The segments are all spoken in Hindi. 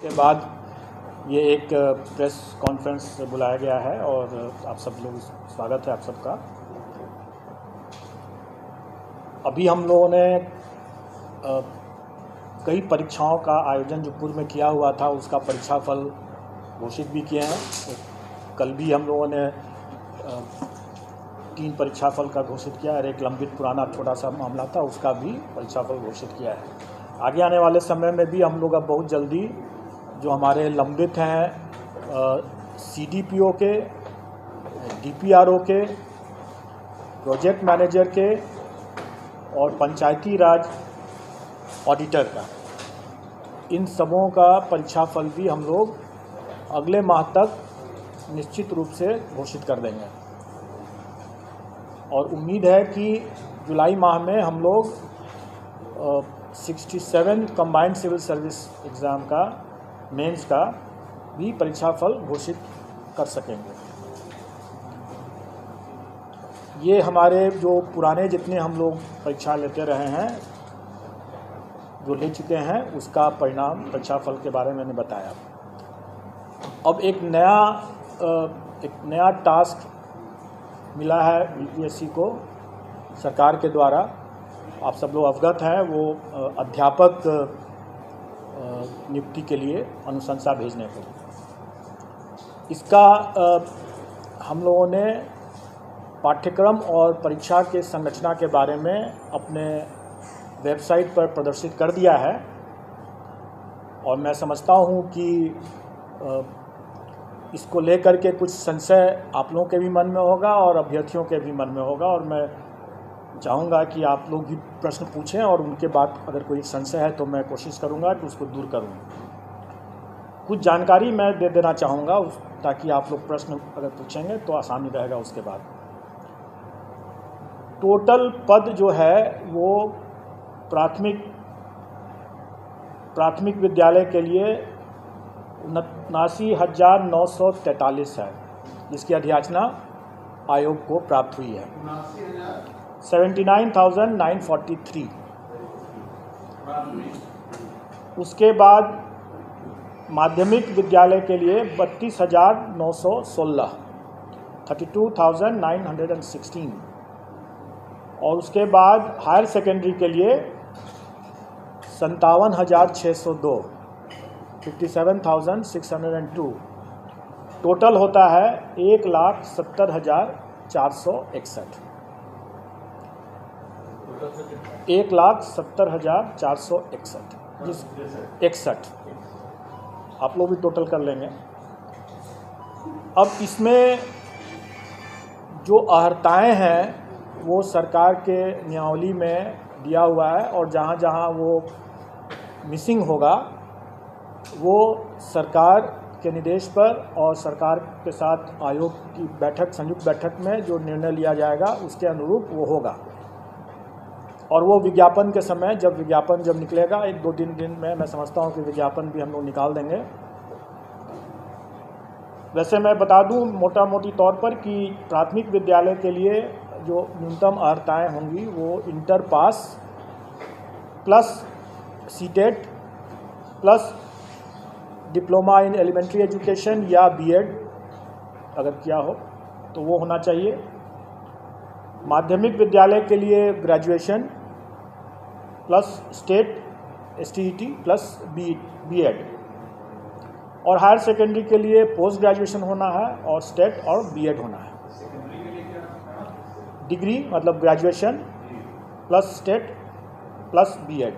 के बाद ये एक प्रेस कॉन्फ्रेंस बुलाया गया है और आप सब लोग स्वागत है आप सबका। अभी हम लोगों ने कई परीक्षाओं का आयोजन जो पूर्व में किया हुआ था उसका परीक्षाफल घोषित भी किए हैं। तो कल भी हम लोगों ने 3 परीक्षाफल का घोषित किया और एक लंबित पुराना छोटा सा मामला था उसका भी परीक्षाफल घोषित किया है। आगे आने वाले समय में भी हम लोग अब बहुत जल्दी जो हमारे लंबित हैं CDPO के, DPRO के, प्रोजेक्ट मैनेजर के और पंचायती राज ऑडिटर का, इन सबों का परीक्षाफल भी हम लोग अगले माह तक निश्चित रूप से घोषित कर देंगे। और उम्मीद है कि जुलाई माह में हम लोग 67 कंबाइंड सिविल सर्विस एग्ज़ाम का, मेंस का भी परीक्षाफल घोषित कर सकेंगे। ये हमारे जो पुराने जितने हम लोग परीक्षा लेते रहे हैं, जो ले चुके हैं, उसका परिणाम परीक्षाफल के बारे में मैंने बताया। अब एक नया टास्क मिला है BPSC को सरकार के द्वारा। आप सब लोग अवगत हैं, वो अध्यापक नियुक्ति के लिए अनुशंसा भेजने के लिए। इसका हम लोगों ने पाठ्यक्रम और परीक्षा के संरचना के बारे में अपने वेबसाइट पर प्रदर्शित कर दिया है और मैं समझता हूँ कि इसको लेकर के कुछ संशय आप लोगों के भी मन में होगा और अभ्यर्थियों के भी मन में होगा और मैं चाहूँगा कि आप लोग भी प्रश्न पूछें और उनके बाद अगर कोई संशय है तो मैं कोशिश करूँगा कि उसको दूर करूँ। कुछ जानकारी मैं दे देना चाहूँगा ताकि आप लोग प्रश्न अगर पूछेंगे तो आसानी रहेगा। उसके बाद टोटल पद जो है वो प्राथमिक विद्यालय के लिए 79,943 है, जिसकी अधियाचना आयोग को प्राप्त हुई है। 79,943। उसके बाद माध्यमिक विद्यालय के लिए 32,916, 32,916। और उसके बाद हायर सेकेंडरी के लिए 57,602, 57,602। टोटल होता है 1,70,461, 1,70,461। आप लोग भी टोटल कर लेंगे। अब इसमें जो अर्हताएँ हैं वो सरकार के नियमावली में दिया हुआ है और जहाँ जहाँ वो मिसिंग होगा वो सरकार के निर्देश पर और सरकार के साथ आयोग की बैठक, संयुक्त बैठक में जो निर्णय लिया जाएगा उसके अनुरूप वो होगा। और वो विज्ञापन के समय जब निकलेगा 1-2 दिन में मैं समझता हूँ कि विज्ञापन भी हम लोग निकाल देंगे। वैसे मैं बता दूँ मोटा मोटी तौर पर कि प्राथमिक विद्यालय के लिए जो न्यूनतम अर्हताएँ होंगी वो inter pass plus CTET plus diploma in elementary education या BEd अगर किया हो तो वो होना चाहिए। माध्यमिक विद्यालय के लिए graduation plus state STET plus BEd और हायर सेकेंडरी के लिए पोस्ट ग्रेजुएशन होना है और स्टेट और BEd होना है। डिग्री मतलब graduation plus state plus BEd।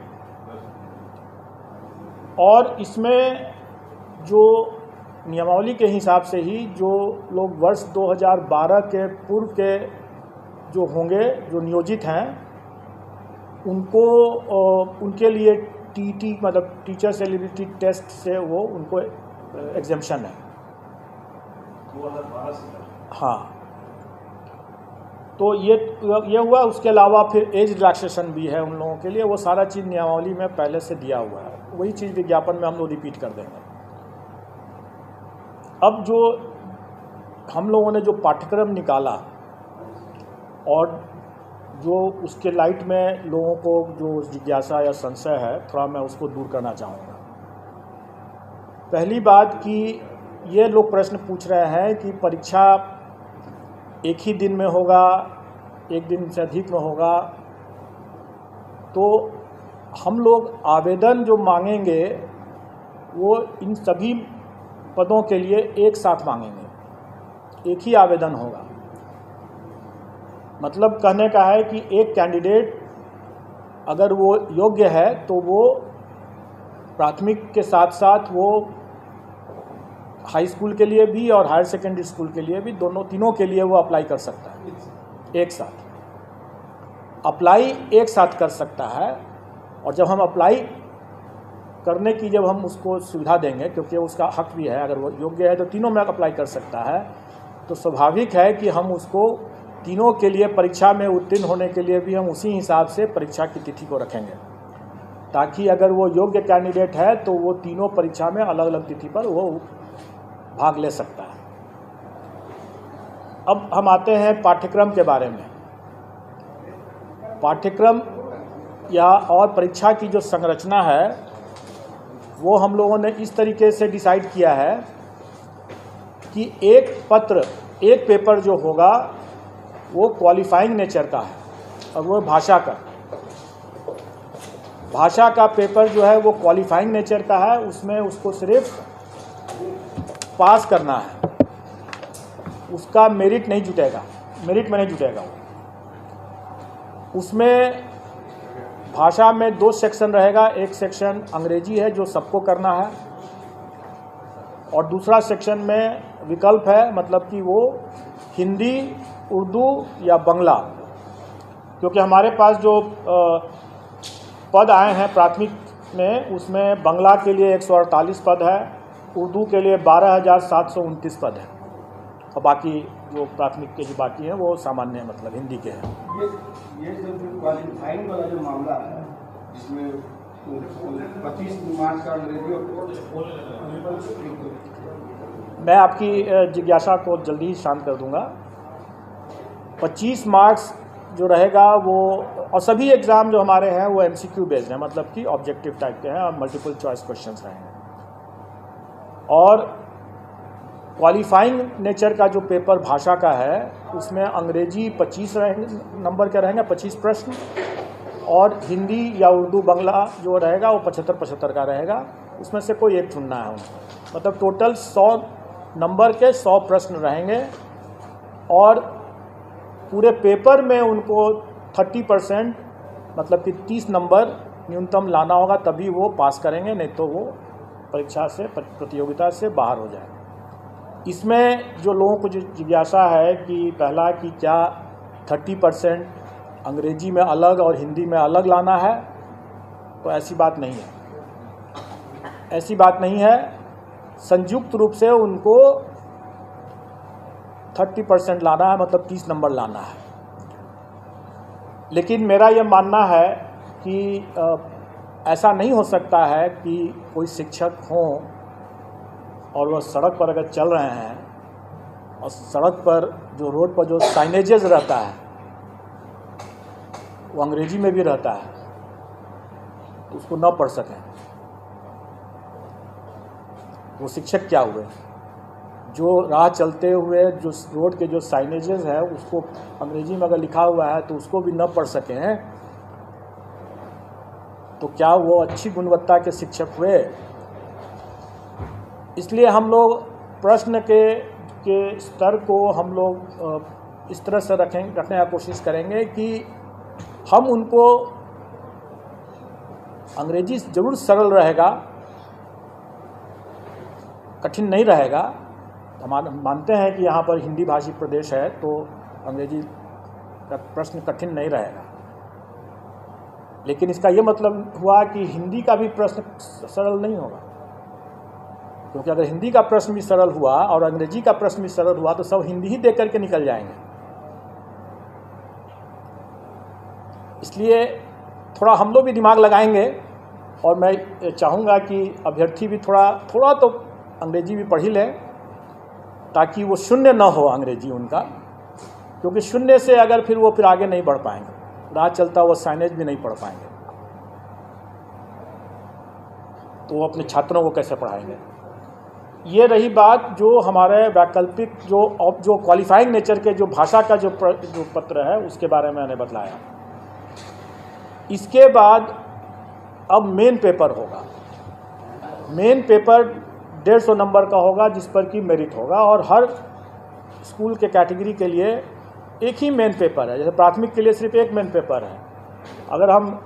और इसमें जो नियमावली के हिसाब से ही जो लोग वर्ष 2012 के पूर्व के जो होंगे, जो नियोजित हैं, उनके लिए TET मतलब टीचर्स एलिजिबिलिटी टेस्ट से वो उनको एग्जेम्पशन है। 2012 से हाँ, तो ये हुआ। उसके अलावा फिर एज रिलैक्सेशन भी है उन लोगों के लिए। वो सारा चीज़ नियमावली में पहले से दिया हुआ है, वही चीज़ विज्ञापन में हम लोग रिपीट कर देंगे। अब जो हम लोगों ने जो पाठ्यक्रम निकाला और जो उसके लाइट में लोगों को जो जिज्ञासा या संशय है, थोड़ा मैं उसको दूर करना चाहूँगा। पहली बात कि ये लोग प्रश्न पूछ रहे हैं कि परीक्षा एक ही दिन में होगा, एक दिन से अधिक में होगा, तो हम लोग आवेदन जो मांगेंगे वो इन सभी पदों के लिए एक साथ मांगेंगे, एक ही आवेदन होगा। मतलब कहने का है कि एक कैंडिडेट अगर वो योग्य है तो वो प्राथमिक के साथ साथ वो हाई स्कूल के लिए भी और हायर सेकेंडरी स्कूल के लिए भी, तीनों के लिए वो अप्लाई कर सकता है। एक साथ अप्लाई एक साथ कर सकता है। और जब हम अप्लाई करने की जब हम उसको सुविधा देंगे, क्योंकि उसका हक भी है, अगर वो योग्य है तो तीनों में अप्लाई कर सकता है, तो स्वाभाविक है कि हम उसको तीनों के लिए परीक्षा में उत्तीर्ण होने के लिए भी हम उसी हिसाब से परीक्षा की तिथि को रखेंगे, ताकि अगर वो योग्य कैंडिडेट है तो वो तीनों परीक्षा में अलग अलग तिथि पर वो भाग ले सकता है। अब हम आते हैं पाठ्यक्रम के बारे में। पाठ्यक्रम या और परीक्षा की जो संरचना है वो हम लोगों ने इस तरीके से डिसाइड किया है कि एक पेपर जो होगा वो क्वालिफाइंग नेचर का है और वो भाषा का पेपर जो है वो क्वालिफाइंग नेचर का है। उसमें उसको सिर्फ पास करना है, उसका मेरिट में नहीं जुटेगा। उसमें भाषा में 2 सेक्शन रहेगा। एक सेक्शन अंग्रेजी है जो सबको करना है, और दूसरा सेक्शन में विकल्प है, मतलब कि वो हिंदी, उर्दू या बांग्ला। क्योंकि हमारे पास जो पद आए हैं प्राथमिक में, उसमें बांग्ला के लिए 148 पद है, उर्दू के लिए 12,729 पद है, और बाकी जो प्राथमिक के जो बाकी हैं वो सामान्य मतलब हिंदी के हैं। ये जो क्वालिफाइंग वाला जो मामला है, जिसमें 25 मार्क्स का अंग्रेजी, मैं आपकी जिज्ञासा को जल्दी ही शांत कर दूंगा। 25 मार्क्स जो रहेगा वो, और सभी एग्ज़ाम जो हमारे हैं वो MCQ बेस्ड हैं, मतलब कि ऑब्जेक्टिव टाइप के हैं और मल्टीपल चॉइस क्वेश्चंस रहेंगे। और क्वालिफाइंग नेचर का जो पेपर भाषा का है उसमें अंग्रेजी 25 नंबर के रहेंगे, 25 प्रश्न, और हिंदी या उर्दू बांग्ला जो रहेगा वो 75-75 का रहेगा। उसमें से कोई एक चुनना है उनको। मतलब टोटल 100 नंबर के 100 प्रश्न रहेंगे, और पूरे पेपर में उनको 30% मतलब कि 30 नंबर न्यूनतम लाना होगा, तभी वो पास करेंगे, नहीं तो वो परीक्षा से, प्रतियोगिता से बाहर हो जाएंगे। इसमें जो लोगों को जो जिज्ञासा है कि पहला कि क्या 30% अंग्रेजी में अलग और हिंदी में अलग लाना है, तो ऐसी बात नहीं है। संयुक्त रूप से उनको 30% लाना है, मतलब 30 नंबर लाना है। लेकिन मेरा यह मानना है कि ऐसा नहीं हो सकता है कि कोई शिक्षक हों और वह सड़क पर अगर चल रहे हैं और सड़क पर जो रोड पर जो साइनेजेस रहता है वो अंग्रेजी में भी रहता है, तो उसको न पढ़ सकें, वो शिक्षक क्या हुए? जो राह चलते हुए जो रोड के जो साइनेजेस है उसको अंग्रेजी में अगर लिखा हुआ है तो उसको भी न पढ़ सकें, तो क्या वो अच्छी गुणवत्ता के शिक्षक हुए? इसलिए हम लोग प्रश्न के स्तर को हम लोग इस तरह से रखने का कोशिश करेंगे कि हम उनको, अंग्रेजी ज़रूर सरल रहेगा, कठिन नहीं रहेगा। हम मानते हैं कि यहाँ पर हिंदी भाषी प्रदेश है तो अंग्रेजी का प्रश्न कठिन नहीं रहेगा, लेकिन इसका ये मतलब हुआ कि हिंदी का भी प्रश्न सरल नहीं होगा। क्योंकि अगर हिंदी का प्रश्न भी सरल हुआ और अंग्रेजी का प्रश्न भी सरल हुआ तो सब हिंदी ही देख करके निकल जाएंगे। इसलिए थोड़ा हम लोग भी दिमाग लगाएंगे, और मैं चाहूँगा कि अभ्यर्थी भी थोड़ा तो अंग्रेजी भी पढ़ ही लें, ताकि वो शून्य ना हो अंग्रेजी उनका, क्योंकि शून्य से अगर फिर वो फिर आगे नहीं बढ़ पाएंगे, राह चलता वो साइनेज भी नहीं पढ़ पाएंगे, तो वो अपने छात्रों को कैसे पढ़ाएंगे। ये रही बात जो हमारे वैकल्पिक जो क्वालिफाइंग नेचर के जो भाषा का जो पत्र है उसके बारे में मैंने बतलाया। इसके बाद अब मेन पेपर होगा। मेन पेपर 150 नंबर का होगा जिस पर कि मेरिट होगा, और हर स्कूल के कैटेगरी के लिए एक ही मेन पेपर है। जैसे प्राथमिक के लिए सिर्फ एक मेन पेपर है, अगर हम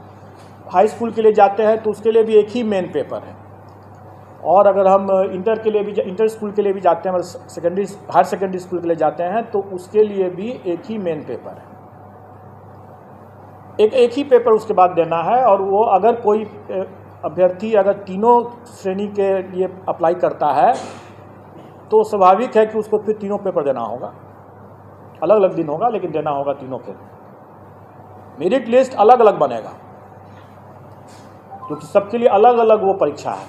हाई स्कूल के लिए जाते हैं तो उसके लिए भी एक ही मेन पेपर है, और अगर हम इंटर के लिए भी इंटर स्कूल के लिए भी जाते हैं, मतलब हायर सेकेंडरी स्कूल के लिए जाते हैं तो उसके लिए भी एक ही मेन पेपर है। एक ही पेपर उसके बाद देना है, और वो अगर कोई अभ्यर्थी अगर तीनों श्रेणी के लिए अप्लाई करता है तो स्वाभाविक है कि उसको फिर तीनों पेपर देना होगा। अलग अलग दिन होगा लेकिन देना होगा तीनों के। मेरिट लिस्ट अलग अलग बनेगा क्योंकि सबके लिए अलग अलग वो परीक्षा है।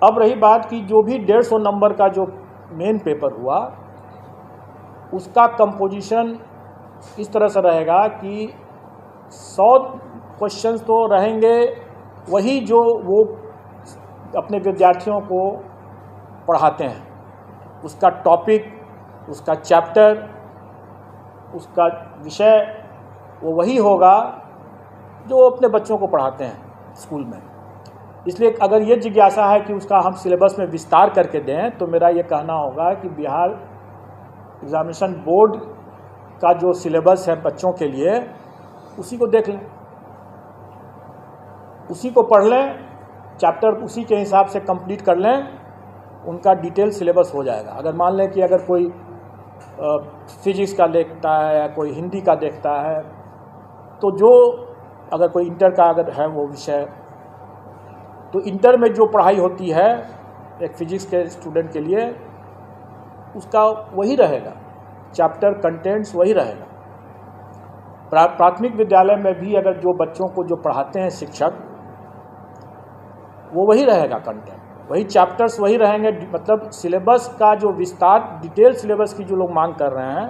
अब रही बात कि जो भी 150 नंबर का जो मेन पेपर हुआ उसका कंपोजिशन इस तरह से रहेगा कि 100 क्वेश्चंस तो रहेंगे वही जो वो अपने विद्यार्थियों को पढ़ाते हैं, उसका टॉपिक, उसका चैप्टर, उसका विषय वो वही होगा जो अपने बच्चों को पढ़ाते हैं स्कूल में। इसलिए अगर ये जिज्ञासा है कि उसका हम सिलेबस में विस्तार करके दें तो मेरा ये कहना होगा कि बिहार एग्जामिनेशन बोर्ड का जो सिलेबस है बच्चों के लिए उसी को देख लें, उसी को पढ़ लें, चैप्टर उसी के हिसाब से कंप्लीट कर लें, उनका डिटेल सिलेबस हो जाएगा। अगर मान लें कि अगर कोई फिजिक्स का देखता है या कोई हिंदी का देखता है तो जो अगर कोई इंटर का अगर है वो विषय तो इंटर में जो पढ़ाई होती है एक फिजिक्स के स्टूडेंट के लिए उसका वही रहेगा, चैप्टर कंटेंट्स वही रहेगा। प्राथमिक विद्यालय में भी अगर जो बच्चों को जो पढ़ाते हैं शिक्षक वो वही रहेगा, कंटेंट वही, चैप्टर्स वही रहेंगे। मतलब सिलेबस का जो विस्तार डिटेल सिलेबस की जो लोग मांग कर रहे हैं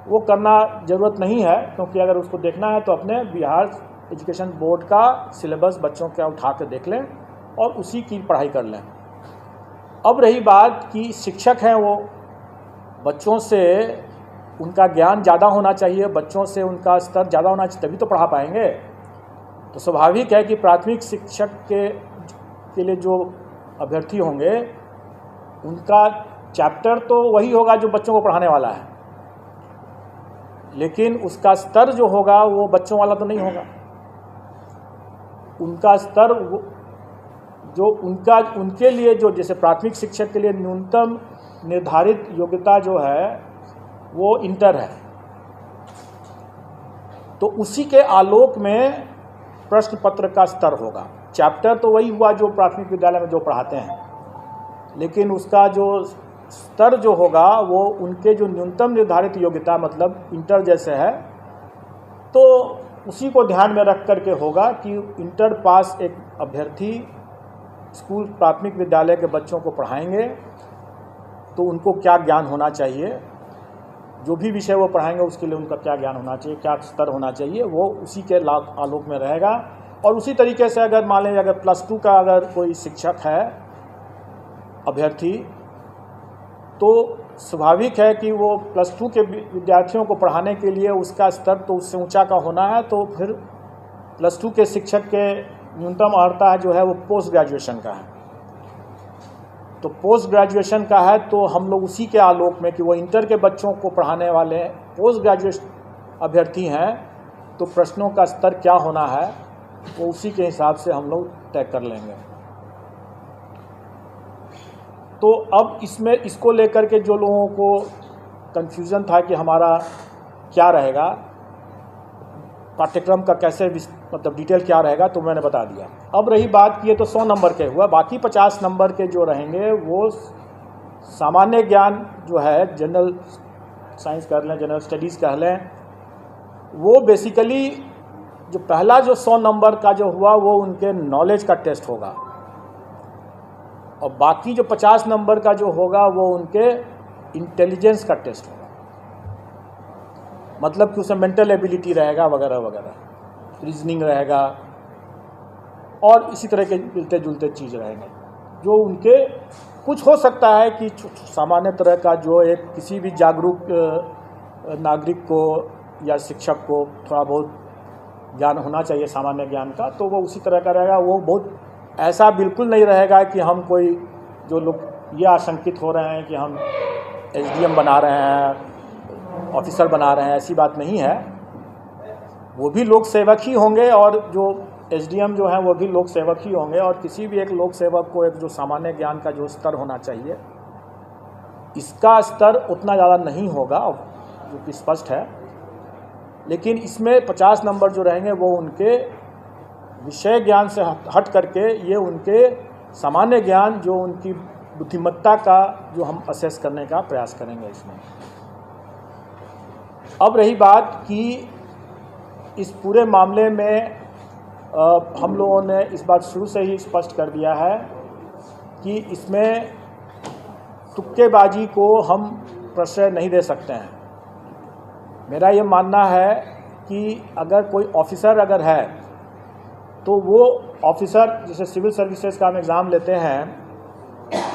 वो करना ज़रूरत नहीं है, क्योंकि अगर उसको देखना है तो अपने बिहार एजुकेशन बोर्ड का सिलेबस बच्चों का उठा कर देख लें और उसी की पढ़ाई कर लें। अब रही बात कि शिक्षक हैं वो बच्चों से उनका ज्ञान ज़्यादा होना चाहिए, बच्चों से उनका स्तर ज़्यादा होना चाहिए, तभी तो पढ़ा पाएंगे। तो स्वाभाविक है कि प्राथमिक शिक्षक के लिए जो अभ्यर्थी होंगे उनका चैप्टर तो वही होगा जो बच्चों को पढ़ाने वाला है, लेकिन उसका स्तर जो होगा वो बच्चों वाला तो नहीं होगा। उनका स्तर जो उनके लिए जो जैसे प्राथमिक शिक्षक के लिए न्यूनतम निर्धारित योग्यता जो है वो इंटर है, तो उसी के आलोक में प्रश्न पत्र का स्तर होगा। चैप्टर तो वही हुआ जो प्राथमिक विद्यालय में जो पढ़ाते हैं, लेकिन उसका जो स्तर जो होगा वो उनके जो न्यूनतम निर्धारित योग्यता मतलब इंटर जैसे है, तो उसी को ध्यान में रख करके होगा कि इंटर पास एक अभ्यर्थी स्कूल प्राथमिक विद्यालय के बच्चों को पढ़ाएंगे तो उनको क्या ज्ञान होना चाहिए, जो भी विषय वो पढ़ाएंगे उसके लिए उनका क्या ज्ञान होना चाहिए, क्या स्तर होना चाहिए, वो उसी के आलोक में रहेगा। और उसी तरीके से अगर मान लें अगर +2 का अगर कोई शिक्षक है अभ्यर्थी, तो स्वाभाविक है कि वो +2 के विद्यार्थियों को पढ़ाने के लिए उसका स्तर तो उससे ऊंचा का होना है, तो फिर +2 के शिक्षक के न्यूनतम अर्हता जो है वो पोस्ट ग्रेजुएशन का है। तो पोस्ट ग्रेजुएशन का है तो हम लोग उसी के आलोक में कि वो इंटर के बच्चों को पढ़ाने वाले पोस्ट ग्रेजुएट अभ्यर्थी हैं तो प्रश्नों का स्तर क्या होना है वो उसी के हिसाब से हम लोग तय कर लेंगे। तो अब इसमें इसको लेकर के जो लोगों को कन्फ्यूज़न था कि हमारा क्या रहेगा, पाठ्यक्रम का कैसे मतलब डिटेल क्या रहेगा, तो मैंने बता दिया। अब रही बात कि ये तो 100 नंबर के हुआ, बाकी 50 नंबर के जो रहेंगे वो सामान्य ज्ञान जो है, जनरल साइंस कह लें, जनरल स्टडीज़ कह लें, वो बेसिकली जो पहला जो 100 नंबर का जो हुआ वो उनके नॉलेज का टेस्ट होगा, और बाकी जो 50 नंबर का जो होगा वो उनके इंटेलिजेंस का टेस्ट होगा। मतलब कि उसमें मेंटल एबिलिटी रहेगा वगैरह वगैरह, रीजनिंग रहेगा और इसी तरह के मिलते जुलते चीज़ रहेंगे। जो उनके कुछ हो सकता है कि सामान्य तरह का जो एक किसी भी जागरूक नागरिक को या शिक्षक को थोड़ा बहुत ज्ञान होना चाहिए सामान्य ज्ञान का, तो वो उसी तरह का रहेगा। वो बहुत ऐसा बिल्कुल नहीं रहेगा कि हम कोई जो लोग ये आशंकित हो रहे हैं कि हम एसडीएम बना रहे हैं, ऑफिसर बना रहे हैं, ऐसी बात नहीं है। वो भी लोक सेवक ही होंगे और जो एसडीएम जो हैं वो भी लोक सेवक ही होंगे। और किसी भी एक लोक सेवक को एक जो सामान्य ज्ञान का जो स्तर होना चाहिए, इसका स्तर उतना ज़्यादा नहीं होगा, जो कि स्पष्ट है। लेकिन इसमें 50 नंबर जो रहेंगे वो उनके विषय ज्ञान से हट करके ये उनके सामान्य ज्ञान, जो उनकी बुद्धिमत्ता का जो हम असेस करने का प्रयास करेंगे इसमें। अब रही बात कि इस पूरे मामले में हम लोगों ने इस बात शुरू से ही स्पष्ट कर दिया है कि इसमें तुक्केबाजी को हम प्रश्रय नहीं दे सकते हैं। मेरा ये मानना है कि अगर कोई ऑफिसर अगर है तो वो ऑफिसर, जैसे सिविल सर्विसेज का हम एग्ज़ाम लेते हैं,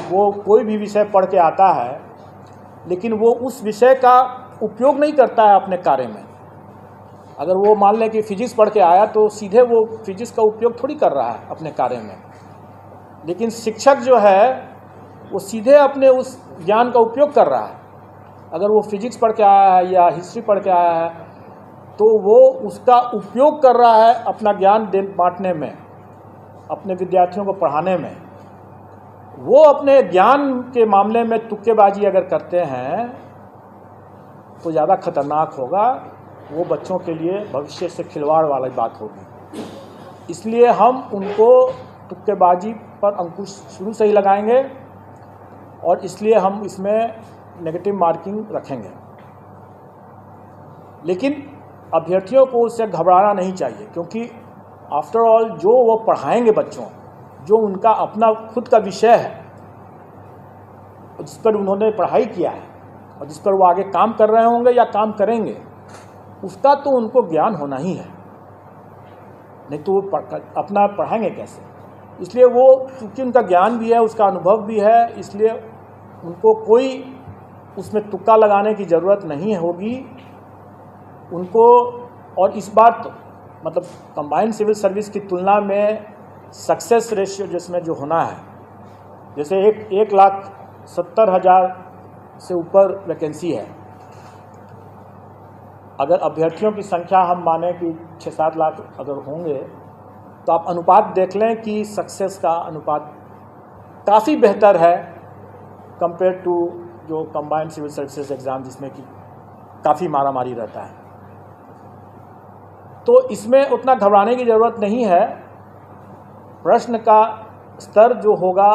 वो कोई भी विषय पढ़ के आता है, लेकिन वो उस विषय का उपयोग नहीं करता है अपने कार्य में। अगर वो मान लें कि फिजिक्स पढ़ के आया तो सीधे वो फिजिक्स का उपयोग थोड़ी कर रहा है अपने कार्य में। लेकिन शिक्षक जो है वो सीधे अपने उस ज्ञान का उपयोग कर रहा है। अगर वो फिजिक्स पढ़ के आया है या हिस्ट्री पढ़ के आया है तो वो उसका उपयोग कर रहा है अपना ज्ञान बांटने में, अपने विद्यार्थियों को पढ़ाने में। वो अपने ज्ञान के मामले में तुक्केबाजी अगर करते हैं तो ज़्यादा खतरनाक होगा। वो बच्चों के लिए भविष्य से खिलवाड़ वाली बात होगी। इसलिए हम उनको तुक्केबाजी पर अंकुश शुरू से ही लगाएंगे और इसलिए हम इसमें नेगेटिव मार्किंग रखेंगे। लेकिन अभ्यर्थियों को उससे घबराना नहीं चाहिए, क्योंकि आफ्टर ऑल जो वो पढ़ाएंगे बच्चों, जो उनका अपना खुद का विषय है, जिस पर उन्होंने पढ़ाई किया है और जिस पर वो आगे काम कर रहे होंगे या काम करेंगे, उसका तो उनको ज्ञान होना ही है, नहीं तो वो अपना पढ़ाएंगे कैसे। इसलिए वो चूँकि उनका ज्ञान भी है, उसका अनुभव भी है, इसलिए उनको कोई उसमें तुक्का लगाने की ज़रूरत नहीं होगी उनको। और इस बार तो मतलब कंबाइंड सिविल सर्विस की तुलना में सक्सेस रेशियो जिसमें जो होना है, जैसे 1,70,000 से ऊपर वैकेंसी है। अगर अभ्यर्थियों की संख्या हम माने कि 6-7 लाख अगर होंगे तो आप अनुपात देख लें कि सक्सेस का अनुपात काफ़ी बेहतर है कंपेयर टू जो कंबाइंड सिविल सर्विसेज एग्ज़ाम, जिसमें कि काफ़ी मारामारी रहता है। तो इसमें उतना घबराने की ज़रूरत नहीं है। प्रश्न का स्तर जो होगा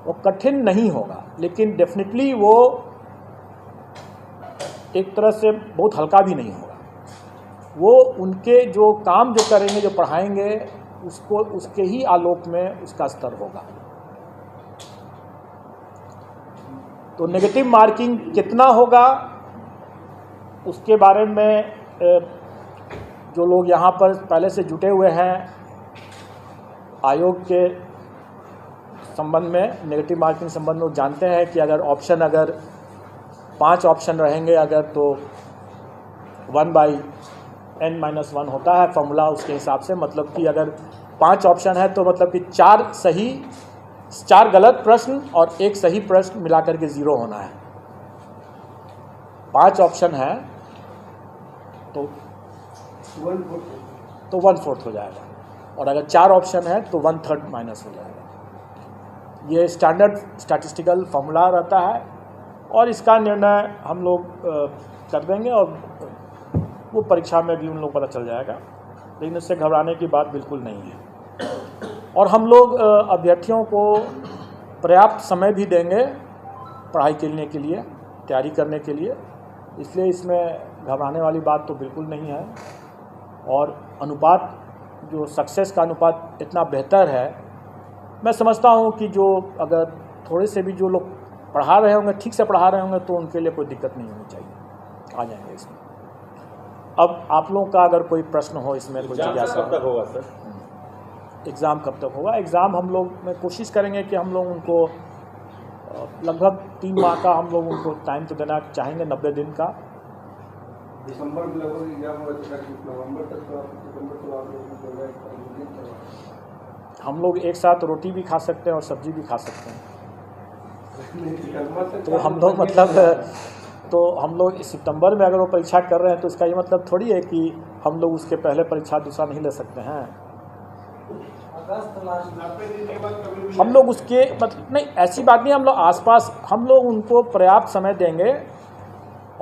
वो कठिन नहीं होगा, लेकिन डेफिनेटली वो एक तरह से बहुत हल्का भी नहीं होगा। वो उनके जो काम जो करेंगे, जो पढ़ाएंगे, उसको उसके ही आलोक में उसका स्तर होगा। तो नेगेटिव मार्किंग कितना होगा उसके बारे में जो लोग यहाँ पर पहले से जुटे हुए हैं आयोग के संबंध में, नेगेटिव मार्किंग संबंध में, जानते हैं कि अगर 5 ऑप्शन रहेंगे अगर, तो 1/n-1 होता है फॉर्मूला उसके हिसाब से। मतलब कि अगर 5 ऑप्शन है तो मतलब कि 4 गलत प्रश्न और 1 सही प्रश्न मिलाकर के 0 होना है। 5 ऑप्शन है तो 1/4 हो जाएगा, और अगर 4 ऑप्शन है तो 1/3 माइनस हो जाएगा। ये स्टैंडर्ड स्टैटिस्टिकल फॉर्मूला रहता है और इसका निर्णय हम लोग कर देंगे और वो परीक्षा में भी उन लोग पता चल जाएगा। लेकिन उससे घबराने की बात बिल्कुल नहीं है। और हम लोग अभ्यर्थियों को पर्याप्त समय भी देंगे पढ़ाई करने के लिए, तैयारी करने के लिए। इसलिए इसमें घबराने वाली बात तो बिल्कुल नहीं है। और अनुपात, जो सक्सेस का अनुपात इतना बेहतर है, मैं समझता हूँ कि जो अगर थोड़े से भी जो लोग पढ़ा रहे होंगे, ठीक से पढ़ा रहे होंगे, तो उनके लिए कोई दिक्कत नहीं होनी चाहिए, आ जाएंगे इसमें। अब आप लोगों का अगर कोई प्रश्न हो इसमें, कोई जिज्ञासा कब तक होगा सर? एग्ज़ाम कब तक होगा। एग्ज़ाम हम लोग में कोशिश करेंगे कि हम लोग उनको लगभग 3 माह का हम लोग उनको टाइम तो देना चाहेंगे, 90 दिन का। दिसंबर में लगभग एग्जाम होगा, नवंबर तक तो सितंबर तो आप लोग हम लोग एक साथ रोटी भी खा सकते हैं और सब्जी भी खा सकते हैं। तो हम लोग सितंबर में अगर वो परीक्षा कर रहे हैं तो इसका ये मतलब थोड़ी है कि हम लोग उसके पहले परीक्षा दूसरा नहीं ले सकते हैं। हम लोग उसके मतलब नहीं, ऐसी बात नहीं, हम लोग आसपास हम लोग उनको पर्याप्त समय देंगे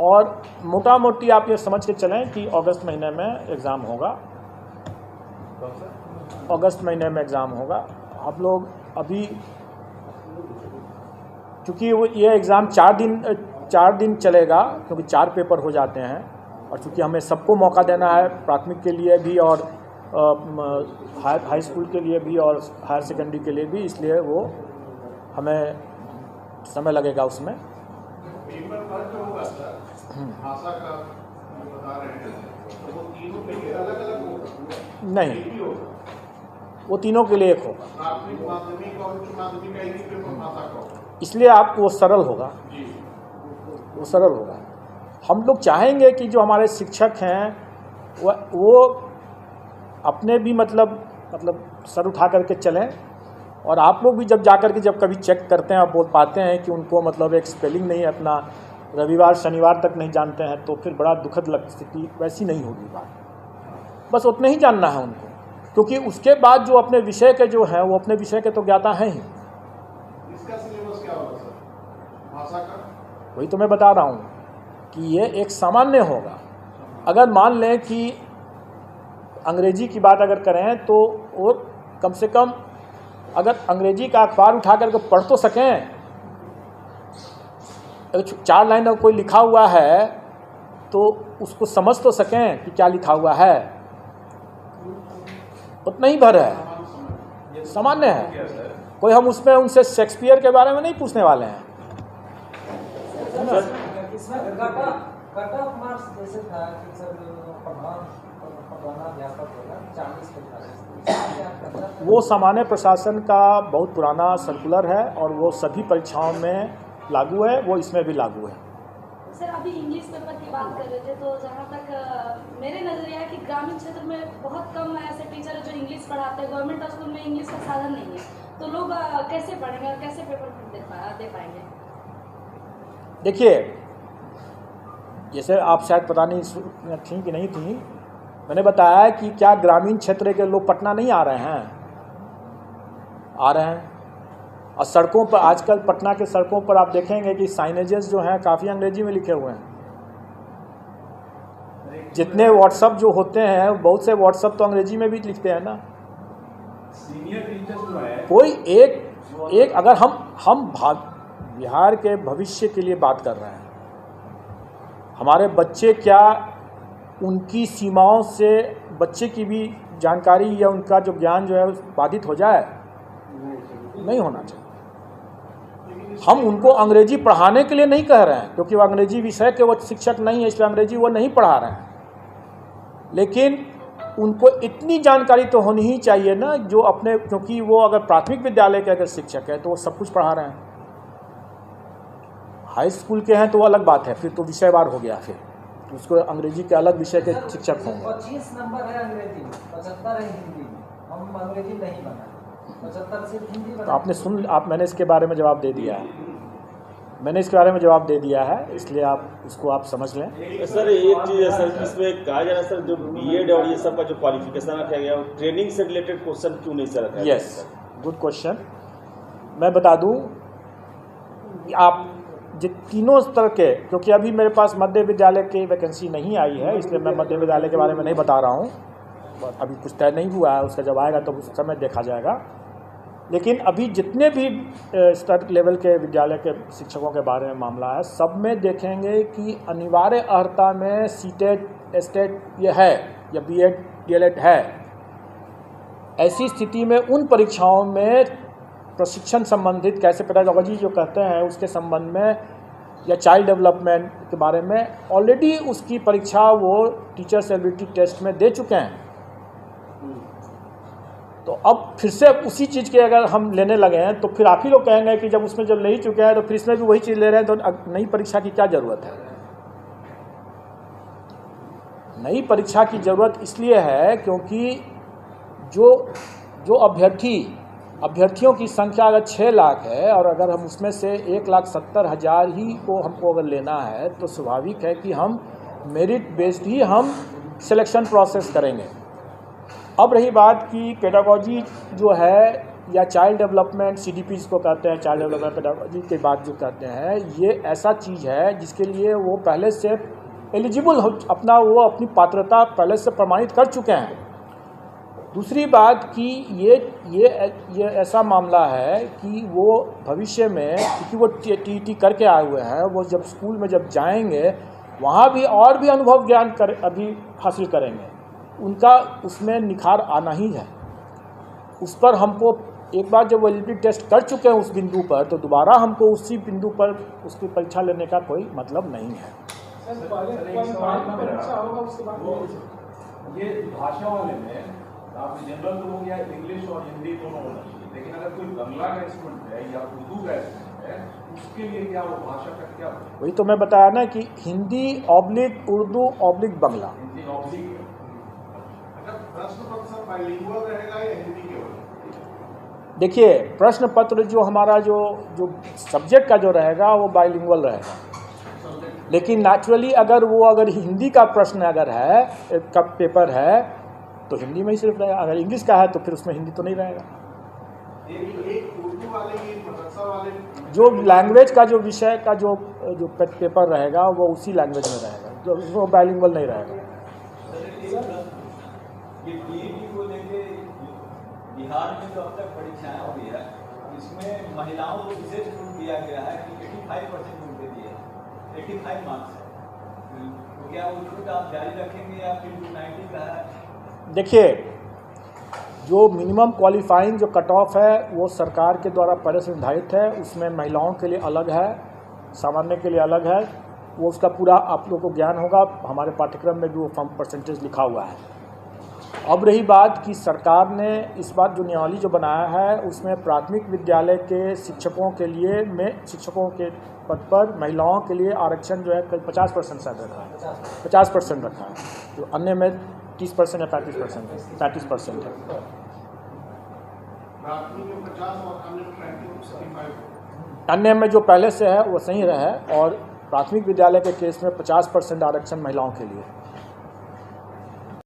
और मोटा मोटी आप ये समझ के चलें कि अगस्त महीने में एग्ज़ाम होगा। अगस्त महीने में एग्ज़ाम होगा। हम लोग अभी क्योंकि वो ये एग्ज़ाम 4 दिन चलेगा, क्योंकि 4 पेपर हो जाते हैं, और चूँकि हमें सबको मौका देना है, प्राथमिक के लिए भी और हाई स्कूल के लिए भी और हायर सेकेंडरी के लिए भी, इसलिए वो हमें समय लगेगा उसमें। नहीं, वो तीनों के लिए एक होगा, इसलिए आपको वो सरल होगा, वो सरल होगा। हम लोग चाहेंगे कि जो हमारे शिक्षक हैं वो अपने भी मतलब सर उठा करके चलें, और आप लोग भी जब जाकर के जब कभी चेक करते हैं और बोल पाते हैं कि उनको मतलब एक स्पेलिंग नहीं अपना रविवार शनिवार तक नहीं जानते हैं, तो फिर बड़ा दुखद स्थिति वैसी नहीं होगी बात। बस उतना ही जानना है उनको, क्योंकि उसके बाद जो अपने विषय के जो हैं वो अपने विषय के तो ज्ञाता हैं ही। इसका सिलेबस क्या होगा सर, भाषा का? वही तो मैं बता रहा हूँ कि ये एक सामान्य होगा। अगर मान लें कि अंग्रेजी की बात अगर करें तो वो कम से कम अगर अंग्रेजी का अखबार उठा करके पढ़ तो सकें, अगर 4 लाइन कोई लिखा हुआ है तो उसको समझ तो सकें कि क्या लिखा हुआ है, उतना ही भर है, सामान्य है। कोई हम उसमें उनसे शेक्सपियर के बारे में नहीं पूछने वाले हैं। वो सामान्य प्रशासन का बहुत पुराना सर्कुलर है और वो सभी परीक्षाओं में लागू है, वो इसमें भी लागू है। सर अभी इंग्लिश पेपर की बात कर रहे थे, तो जहाँ तक मेरे नज़रिया है कि ग्रामीण क्षेत्र में बहुत कम ऐसे टीचर हैं जो इंग्लिश पढ़ाते हैं। गवर्नमेंट स्कूल में इंग्लिश का साधन नहीं है, तो लोग कैसे पढ़ेंगे और कैसे पेपर दे पाएंगे? देखिए, जैसे आप शायद पता नहीं थी कि नहीं थी, मैंने बताया कि क्या ग्रामीण क्षेत्र के लोग पटना नहीं आ रहे हैं, आ रहे हैं। और सड़कों पर आजकल पटना के सड़कों पर आप देखेंगे कि साइनेजेस जो हैं काफ़ी अंग्रेजी में लिखे हुए हैं। जितने व्हाट्सअप जो होते हैं, बहुत से व्हाट्सअप तो अंग्रेजी में भी लिखते हैं ना। सीनियर टीचर्स जो है कोई एक अगर हम बिहार के भविष्य के लिए बात कर रहे हैं, हमारे बच्चे क्या उनकी सीमाओं से बच्चे की भी जानकारी या उनका जो ज्ञान जो है बाधित हो जाए, नहीं होना चाहिए। हम उनको अंग्रेजी पढ़ाने के लिए नहीं कह रहे हैं, क्योंकि वो अंग्रेजी विषय के वो शिक्षक नहीं है, इसलिए अंग्रेजी वो नहीं पढ़ा रहे हैं। लेकिन उनको इतनी जानकारी तो होनी ही चाहिए ना, जो अपने, क्योंकि वो अगर प्राथमिक विद्यालय के अगर शिक्षक है तो वो सब कुछ पढ़ा रहे हैं। हाई स्कूल के हैं तो वो अलग बात है, फिर तो विषयवार हो गया, फिर उसको अंग्रेजी के अलग विषय के शिक्षक होंगे। 25 नंबर है अंग्रेजी में, 75 है हिंदी में। हम अंग्रेजी नहीं बना, 75 सिर्फ हिंदी बना। तो आपने मैंने इसके बारे में जवाब दे दिया है, मैंने इसके बारे में जवाब दे दिया है, इसलिए आप उसको आप समझ लें। सर एक चीज़ है सर, इसमें कहा जा रहा है सर, जो बीएड और ये सब का जो क्वालिफिकेशन रखा गया, ट्रेनिंग से रिलेटेड क्वेश्चन क्यों नहीं सर रखा? Yes, good question. मैं बता दूं, आप तीनों स्तर के, क्योंकि अभी मेरे पास मध्य विद्यालय की वैकेंसी नहीं आई है, इसलिए मैं मध्य विद्यालय के बारे में नहीं बता रहा हूँ, अभी कुछ तय नहीं हुआ है, उसका जब आएगा तो उस समय देखा जाएगा। लेकिन अभी जितने भी स्तर लेवल के विद्यालय के शिक्षकों के बारे में मामला है, सब में देखेंगे कि अनिवार्य अर्हता में सीटेट, एस्टेट ये है या बीएड डीएलएड है। ऐसी स्थिति में उन परीक्षाओं में प्रशिक्षण संबंधित, कैसे पेडागोजी जो कहते हैं उसके संबंध में, या चाइल्ड डेवलपमेंट के बारे में ऑलरेडी उसकी परीक्षा वो टीचर्स एबिलिटी टेस्ट में दे चुके हैं। तो अब फिर से उसी चीज़ के अगर हम लेने लगे हैं तो फिर आप ही लोग कहेंगे कि जब उसमें जब ले ही चुके हैं तो फिर इसमें भी वही चीज़ ले रहे हैं, तो नई परीक्षा की क्या ज़रूरत है? नई परीक्षा की ज़रूरत इसलिए है क्योंकि जो अभ्यर्थियों की संख्या अगर 6 लाख है और अगर हम उसमें से 1,70,000 ही को हमको अगर लेना है तो स्वाभाविक है कि हम मेरिट बेस्ड ही हम सिलेक्शन प्रोसेस करेंगे। अब रही बात कि पेडागोजी जो है या चाइल्ड डेवलपमेंट CDP जिसको कहते हैं, चाइल्ड डेवलपमेंट पेडागोजी के बात जो कहते हैं, ये ऐसा चीज़ है जिसके लिए वो पहले से एलिजिबल हो, अपनी पात्रता पहले से प्रमाणित कर चुके हैं। दूसरी बात कि ये ऐसा मामला है कि वो भविष्य में, क्योंकि वो TET करके आए हुए हैं, वो जब स्कूल में जब जाएंगे वहाँ भी और भी अनुभव ज्ञान अभी हासिल करेंगे, उनका उसमें निखार आना ही है। उस पर हमको एक बार जब वो एलिजिबिलिटी टेस्ट कर चुके हैं उस बिंदु पर, तो दोबारा हमको उसी बिंदु पर उसकी परीक्षा लेने का कोई मतलब नहीं है। ये भाषा वाले में आप जनरल तो हो गया, इंग्लिश और हिंदी दोनों होना चाहिए, लेकिन अगर कोई बंगला का इंस्ट्रूमेंट है या उर्दू का इंस्ट्रूमेंट है, उसके लिए क्या वो भाषा का क्या? वही तो मैं बताया ना कि हिंदी ऑब्लिक उर्दू ऑब्लिक बंगला। हिंदी ऑब्लिक प्रश्न पत्र बाइलिंगुअल रहेगा या हिंदी केवल? देखिए, प्रश्न पत्र जो हमारा जो सब्जेक्ट का जो रहेगा वो बाइलिंगुअल रहेगा, लेकिन नेचुरली अगर हिंदी का प्रश्न अगर है, का पेपर है, तो हिंदी में ही सिर्फ रहेगा। अगर इंग्लिश का है तो फिर उसमें हिंदी तो नहीं रहेगा। एक उर्दू वाले मदरसा वाले जो लैंग्वेज का जो विषय का जो पेपर रहेगा वो उसी लैंग्वेज में रहेगा, जो बाइलिंगुअल नहीं रहेगा। ये TET को लेके बिहार में जो अब तक परीक्षाएं हुई है, इसमें महिलाओं को विशेष छूट दिया गया है कि 85% उनके दिए, 85 मार्क्स है, तो क्या वो छूट आप जारी रखेंगे या फिर 90 का है? देखिए, जो मिनिमम क्वालिफाइंग जो कट ऑफ है वो सरकार के द्वारा पहले से निर्धारित है। उसमें महिलाओं के लिए अलग है, सामान्य के लिए अलग है। वो उसका पूरा आप लोगों को ज्ञान होगा, हमारे पाठ्यक्रम में भी वो फॉर्म परसेंटेज लिखा हुआ है। अब रही बात कि सरकार ने इस बार जो नियमावली जो बनाया है उसमें प्राथमिक विद्यालय के शिक्षकों के लिए शिक्षकों के पद पर महिलाओं के लिए आरक्षण जो है 50% शायद रखा है, 50% रखा है, जो अन्य में 30% या 35% है, 35% है। प्राथमिक में 50 और अन्य में 35। अन्य में जो पहले से है वो सही रहे, और प्राथमिक विद्यालय के केस में 50% आरक्षण महिलाओं के लिए।